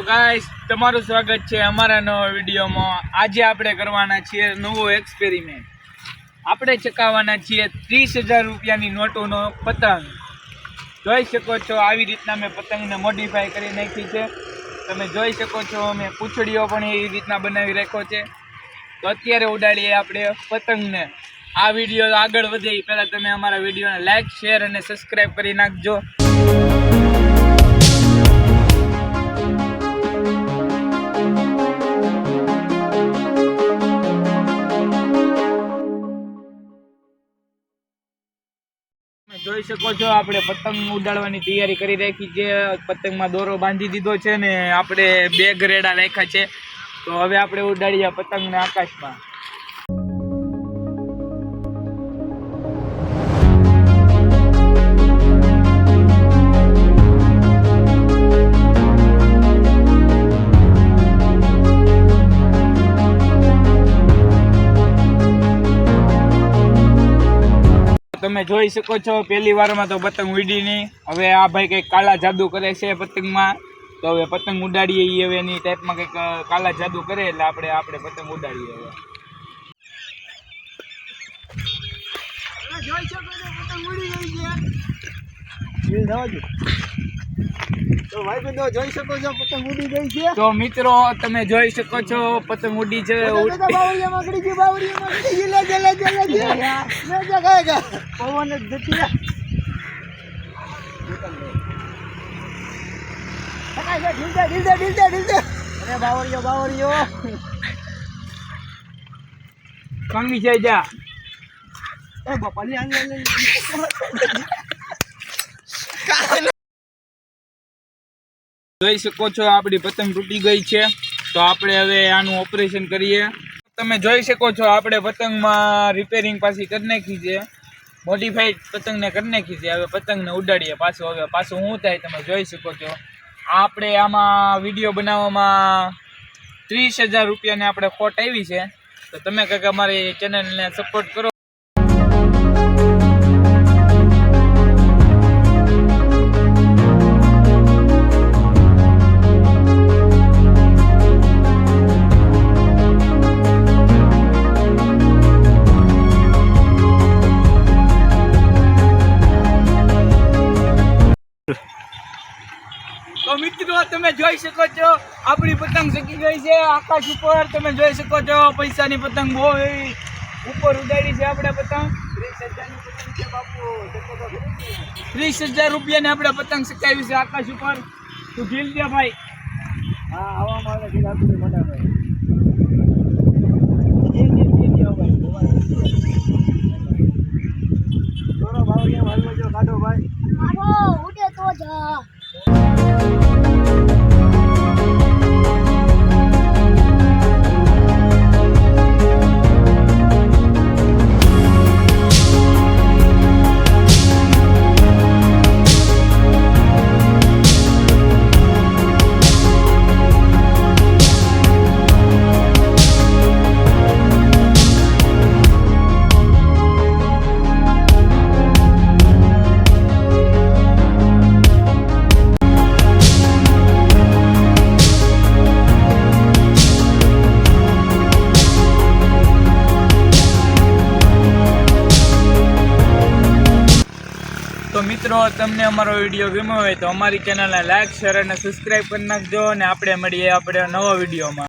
તો ગાઈસ તમારું સ્વાગત છે અમારા નવા વિડીયોમાં। આજે આપણે કરવાના છીએ નવો એક્સપેરિમેન્ટ। આપણે ચકાવવાના છીએ 30,000 રૂપિયાની નોટોનો પતંગ। જોઈ શકો છો આવી રીતના મેં પતંગને મોડિફાઈ કરી નાખી છે। તમે જોઈ શકો છો મેં પૂંછડીઓ પણ એવી રીતના બનાવી રાખ્યો છે। તો અત્યારે ઉડાડીએ આપણે પતંગને। આ વિડીયો આગળ વધે એ પહેલાં તમે અમારા વિડીયોને લાઈક શેર અને સબસ્ક્રાઈબ કરી નાખજો। જોઈ શકો છો આપણે પતંગ ઉડાડવાની તૈયારી કરી રાખી છે। પતંગમાં દોરો બાંધી દીધો છે ને આપણે 2 ગરેડા રાખ્યા છે। તો હવે આપણે ઉડાડીએ પતંગને આકાશમાં। તમે જોઈ શકો છો પહેલી વારમાં તો પતંગ ઉડી નહીં। હવે આ ભાઈ કંઈક કાલા જાદુ કરે છે પતંગમાં। તો હવે પતંગ ઉડાડીએ એ હવે એની ટાઈપમાં કંઈક કાલા જાદુ કરે એટલે આપણે પતંગ ઉડાડીએ। હવે જોઈ શકો છો પતંગ ઉડી ગઈ છે। તો ભાઈ બંધો જોઈ શકો છો પતંગ ઉડી ગઈ છે। તો મિત્રો તમે જોઈ શકો છો પતંગ ઉડી છે। બાવળિયામાં ગડી ગઈ પવન જ જતી અરે બાવળિયો કાંગી જાય જા એ બાપાની જોઈ શકો છો આપણી પતંગ તૂટી ગઈ છે। તો આપણે હવે આનું ઓપરેશન કરીએ। તમે જોઈ શકો છો આપણે પતંગમાં રિપેરિંગ પાછી કરી નાખી છે। મોડિફાઈડ પતંગને કરી નાખી છે। હવે પતંગને ઉડાડીએ પાછું। હવે પાછું શું થાય તમે જોઈ શકો છો। આપણે આમાં વિડીયો બનાવવામાં 30,000 રૂપિયાની આપણે ખોટ આવી છે। તો તમે કંઈક અમારી ચેનલને સપોર્ટ કરો। તો મિત્રો તમે જોઈ શકો છો આપણી પતંગ ચકી ગઈ છે આકાશ ઉપર। તમે જોઈ શકો છો પૈસાની પતંગ બહુ ઉપર ઉડાડી છે આપણે પતંગ। 30,000ની પતંગ છે બાપુ। 30,000 રૂપિયાની આપણે પતંગ ચકાવી છે આકાશ ઉપર। તું ઢીલ દે ભાઈ। હા હવામાં આવે ઢીલ આપી દે મોટા ભાઈ। દોરો ભાવડિયા હાલમાં જો કાઢો ભાઈ। કાઢો ઉડે તો જા। તો મિત્રો તમને અમારો વિડીયો ગમ્યો હોય તો અમારી ચેનલને લાઈક શેર અને સબસ્ક્રાઈબ કરી નાખજો। અને આપણે મળીએ આપણે નવા વિડીયોમાં।